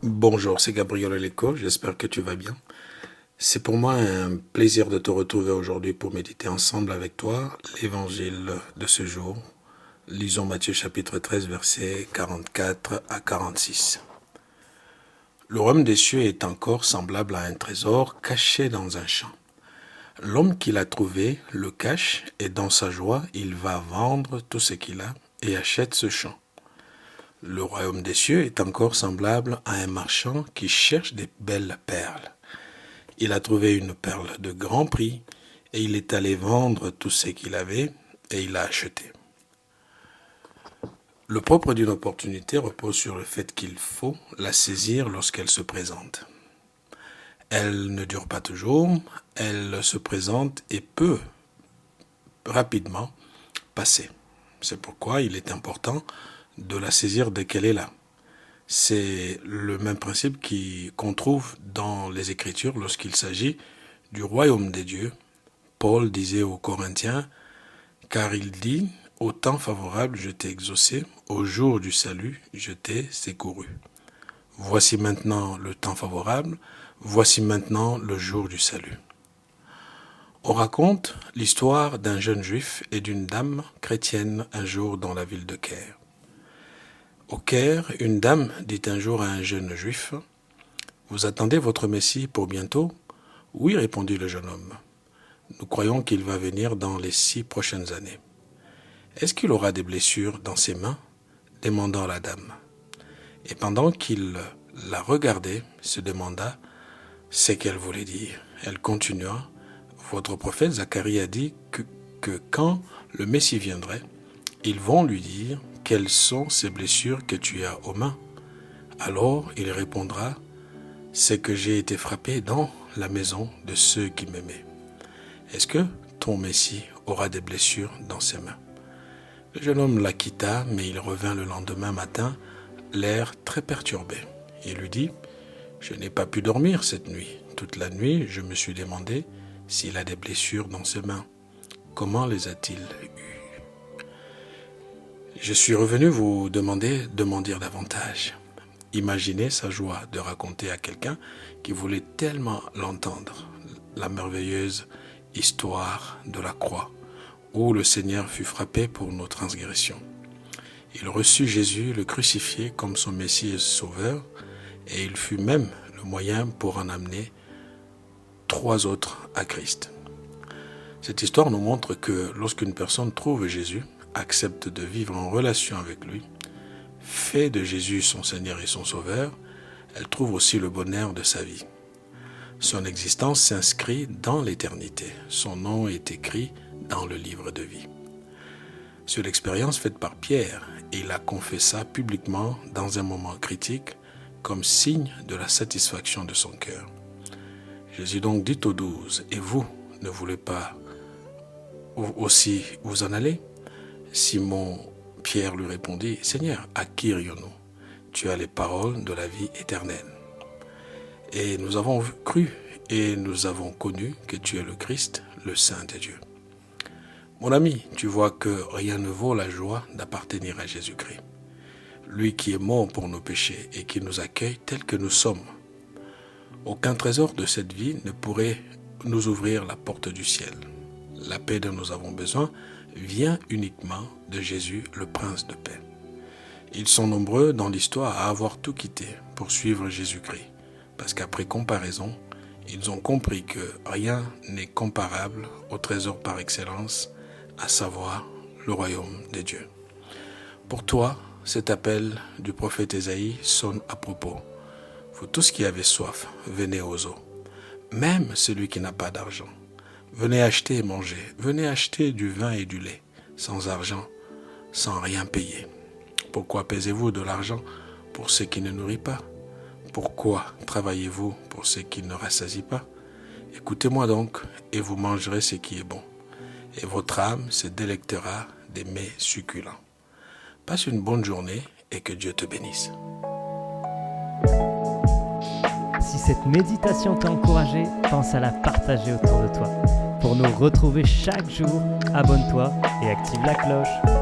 Bonjour, c'est Gabriel Leco, j'espère que tu vas bien. C'est pour moi un plaisir de te retrouver aujourd'hui pour méditer ensemble avec toi l'évangile de ce jour. Lisons Matthieu chapitre 13, versets 44 à 46. Le royaume des cieux est encore semblable à un trésor caché dans un champ. L'homme qui l'a trouvé le cache et dans sa joie, il va vendre tout ce qu'il a et achète ce champ. Le royaume des cieux est encore semblable à un marchand qui cherche des belles perles. Il a trouvé une perle de grand prix et il est allé vendre tout ce qu'il avait et il l'a acheté. Le propre d'une opportunité repose sur le fait qu'il faut la saisir lorsqu'elle se présente. Elle ne dure pas toujours, elle se présente et peut rapidement passer. C'est pourquoi il est important de la saisir dès qu'elle est là. C'est le même principe qu'on trouve dans les Écritures lorsqu'il s'agit du royaume des dieux. Paul disait aux Corinthiens, car il dit, au temps favorable je t'ai exaucé, au jour du salut je t'ai secouru. Voici maintenant le temps favorable, voici maintenant le jour du salut. On raconte l'histoire d'un jeune juif et d'une dame chrétienne un jour dans la ville de Caire. Au Caire, une dame dit un jour à un jeune juif, « Vous attendez votre Messie pour bientôt ?» « Oui, répondit le jeune homme. « Nous croyons qu'il va venir dans les 6 prochaines années. »« Est-ce qu'il aura des blessures dans ses mains ?» demanda la dame. Et pendant qu'il la regardait, se demanda ce qu'elle voulait dire. Elle continua, « Votre prophète Zacharie a dit que quand le Messie viendrait, ils vont lui dire, « Quelles sont ces blessures que tu as aux mains ?» Alors il répondra, « C'est que j'ai été frappé dans la maison de ceux qui m'aimaient. » Est-ce que ton Messie aura des blessures dans ses mains ? Le jeune homme la quitta, mais il revint le lendemain matin, l'air très perturbé. Il lui dit, « Je n'ai pas pu dormir cette nuit. Toute la nuit, je me suis demandé s'il a des blessures dans ses mains. Comment les a-t-il eues ? Je suis revenu vous demander de m'en dire davantage. » Imaginez sa joie de raconter à quelqu'un qui voulait tellement l'entendre la merveilleuse histoire de la croix, où le Seigneur fut frappé pour nos transgressions. Il reçut Jésus le crucifié comme son Messie et Sauveur, et il fut même le moyen pour en amener 3 autres à Christ. Cette histoire nous montre que lorsqu'une personne trouve Jésus, accepte de vivre en relation avec lui, fait de Jésus son Seigneur et son Sauveur, elle trouve aussi le bonheur de sa vie. Son existence s'inscrit dans l'éternité. Son nom est écrit dans le livre de vie. Sur l'expérience faite par Pierre, il la confessa publiquement dans un moment critique comme signe de la satisfaction de son cœur. Jésus donc dit aux 12, « Et vous, ne voulez pas aussi vous en aller ?» Simon Pierre lui répondit, « Seigneur, à qui irions-nous ? Tu as les paroles de la vie éternelle. Et nous avons cru et nous avons connu que tu es le Christ, le Saint de Dieu. » Mon ami, tu vois que rien ne vaut la joie d'appartenir à Jésus-Christ, lui qui est mort pour nos péchés et qui nous accueille tels que nous sommes. Aucun trésor de cette vie ne pourrait nous ouvrir la porte du ciel. La paix dont nous avons besoin vient uniquement de Jésus, le Prince de paix. Ils sont nombreux dans l'histoire à avoir tout quitté pour suivre Jésus-Christ, parce qu'après comparaison, ils ont compris que rien n'est comparable au trésor par excellence, à savoir le royaume des dieux. Pour toi, cet appel du prophète Ésaïe sonne à propos. Vous tous qui avez soif, venez aux eaux. Même celui qui n'a pas d'argent. Venez acheter et manger. Venez acheter du vin et du lait, sans argent, sans rien payer. Pourquoi pesez-vous de l'argent pour ce qui ne nourrit pas ? Pourquoi travaillez-vous pour ce qui ne rassasie pas ? Écoutez-moi donc, et vous mangerez ce qui est bon. Et votre âme se délectera des mets succulents. Passe une bonne journée et que Dieu te bénisse. Si cette méditation t'a encouragé, pense à la partager autour de toi. Pour nous retrouver chaque jour, abonne-toi et active la cloche.